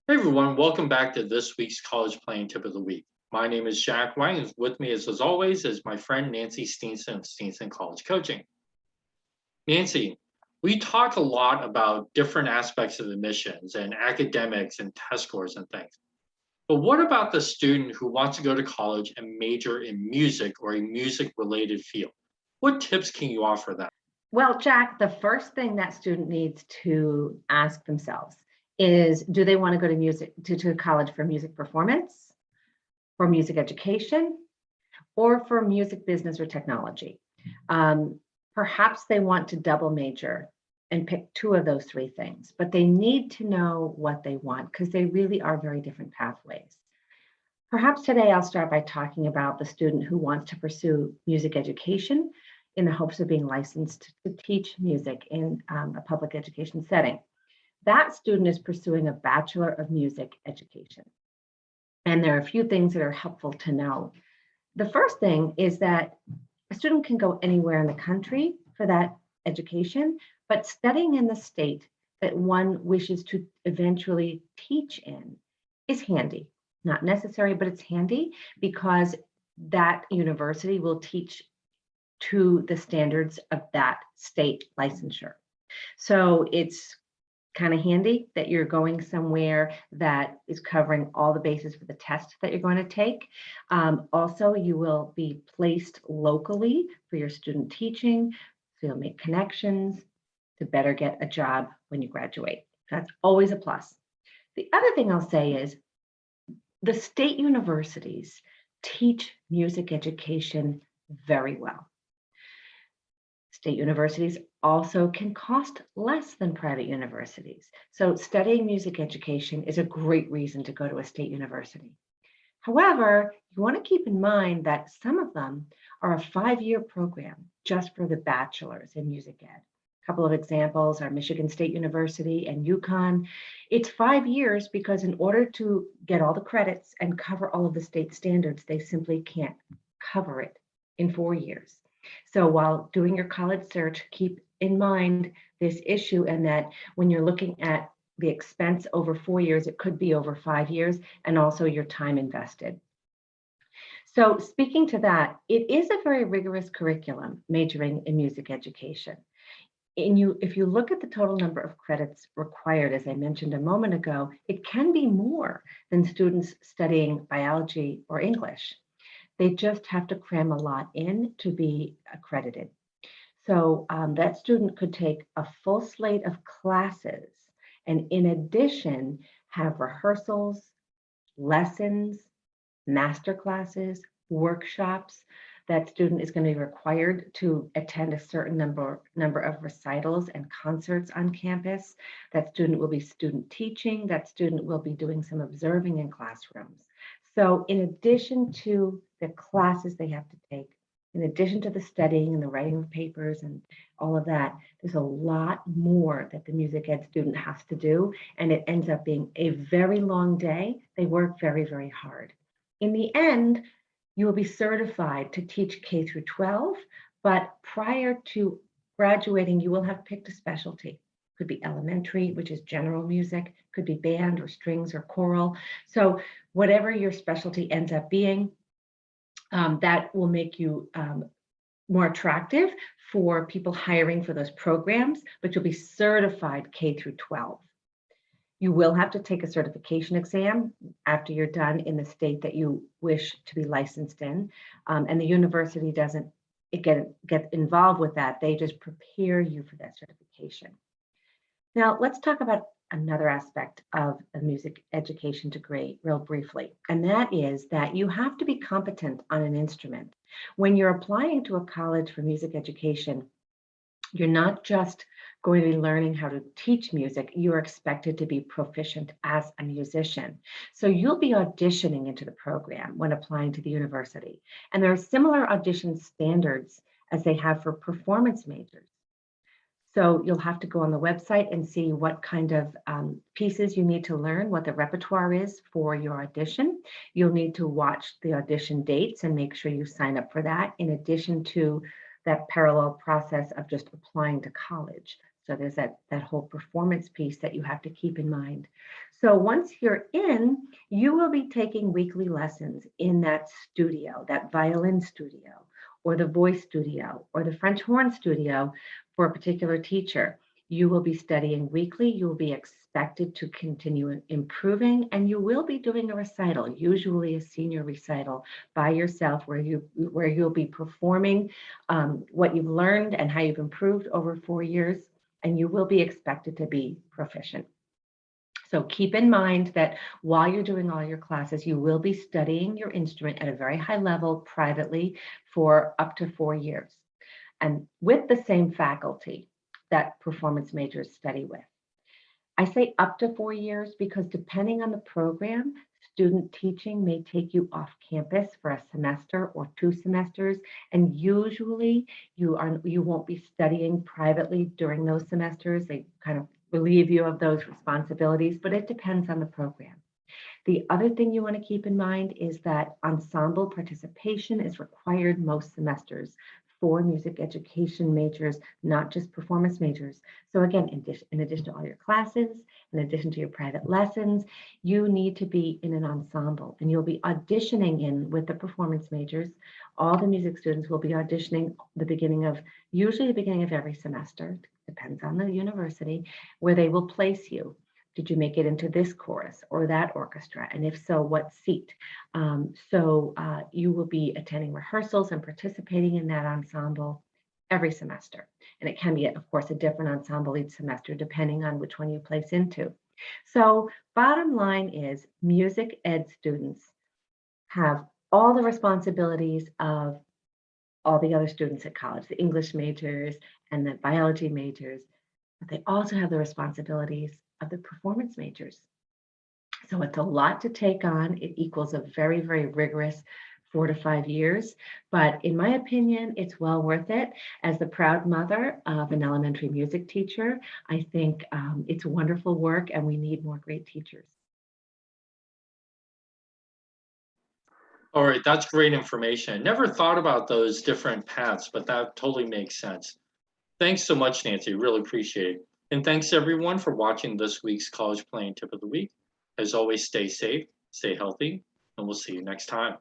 Hey everyone, welcome back to this week's College Planning Tip of the Week. My name is Jack Wang, and with me as always is my friend Nancy Steenson of Steenson College Coaching. Nancy, we talk a lot about different aspects of admissions and academics and test scores and things. But what about the student who wants to go to college and major in music or a music-related field? What tips can you offer them? Well, Jack, the first thing that student needs to ask themselves is, do they want to go to college for music performance, for music education, or for music business or technology? Perhaps they want to double major and pick two of those three things, but they need to know what they want because they really are very different pathways. Perhaps today I'll start by talking about the student who wants to pursue music education in the hopes of being licensed to teach music in a public education setting. That student is pursuing a Bachelor of Music Education. And there are a few things that are helpful to know. The first thing is that a student can go anywhere in the country for that education, but studying in the state that one wishes to eventually teach in is handy. Not necessary, but it's handy because that university will teach to the standards of that state licensure. So it's kind of handy that you're going somewhere that is covering all the bases for the test that you're going to take. Also, you will be placed locally for your student teaching, so you'll make connections to better get a job when you graduate. That's always a plus. The other thing I'll say is the state universities teach music education very well. State universities also can cost less than private universities. So studying music education is a great reason to go to a state university. However, you want to keep in mind that some of them are a 5-year program just for the bachelor's in music ed. A couple of examples are Michigan State University and UConn. It's 5 years because in order to get all the credits and cover all of the state standards, they simply can't cover it in 4 years. So while doing your college search, keep in mind this issue and that when you're looking at the expense over 4 years, it could be over 5 years, and also your time invested. So speaking to that, it is a very rigorous curriculum majoring in music education. If you look at the total number of credits required, as I mentioned a moment ago, it can be more than students studying biology or English. They just have to cram a lot in to be accredited. So that student could take a full slate of classes and in addition have rehearsals, lessons, master classes, workshops. That student is going to be required to attend a certain number of recitals and concerts on campus. That student will be student teaching. That student will be doing some observing in classrooms. So in addition to the classes they have to take, in addition to the studying and the writing of papers and all of that, there's a lot more that the music ed student has to do. And it ends up being a very long day. They work very, very hard. In the end, you will be certified to teach K through 12, but prior to graduating, you will have picked a specialty. Could be elementary, which is general music, could be band or strings or choral. So whatever your specialty ends up being, that will make you more attractive for people hiring for those programs, but you'll be certified K through 12. You will have to take a certification exam after you're done in the state that you wish to be licensed in. And the university doesn't get involved with that. They just prepare you for that certification. Now, let's talk about another aspect of a music education degree real briefly, and that is that you have to be competent on an instrument. When you're applying to a college for music education, you're not just going to be learning how to teach music, you're expected to be proficient as a musician. So you'll be auditioning into the program when applying to the university. And there are similar audition standards as they have for performance majors. So you'll have to go on the website and see what kind of pieces you need to learn, what the repertoire is for your audition. You'll need to watch the audition dates and make sure you sign up for that, in addition to that parallel process of just applying to college. So there's that whole performance piece that you have to keep in mind. So once you're in, you will be taking weekly lessons in that studio, that violin studio, or the voice studio, or the French horn studio for a particular teacher. You will be studying weekly. You will be expected to continue improving, and you will be doing a recital, usually a senior recital by yourself, where you'll be performing what you've learned and how you've improved over 4 years, and you will be expected to be proficient. So keep in mind that while you're doing all your classes, you will be studying your instrument at a very high level privately for up to 4 years, and with the same faculty that performance majors study with. I say up to 4 years because depending on the program, student teaching may take you off campus for a semester or 2 semesters, and usually you won't be studying privately during those semesters. They kind of relieve you of those responsibilities, but it depends on the program. The other thing you want to keep in mind is that ensemble participation is required most semesters for music education majors, not just performance majors. So again, in addition to all your classes, in addition to your private lessons, you need to be in an ensemble, and you'll be auditioning in with the performance majors. All the music students will be auditioning usually the beginning of every semester, depends on the university, where they will place you. Did you make it into this chorus or that orchestra? And if so, what seat? You will be attending rehearsals and participating in that ensemble every semester. And it can be, of course, a different ensemble each semester, depending on which one you place into. So bottom line is music ed students have all the responsibilities of all the other students at college, the English majors and the biology majors, but they also have the responsibilities of the performance majors. So it's a lot to take on. It equals a very, very rigorous 4 to 5 years. But in my opinion, it's well worth it. As the proud mother of an elementary music teacher, I think it's wonderful work, and we need more great teachers. All right, that's great information. Never thought about those different paths, but that totally makes sense. Thanks so much, Nancy. Really appreciate it. And thanks everyone for watching this week's College Playing Tip of the Week. As always, stay safe, stay healthy, and we'll see you next time.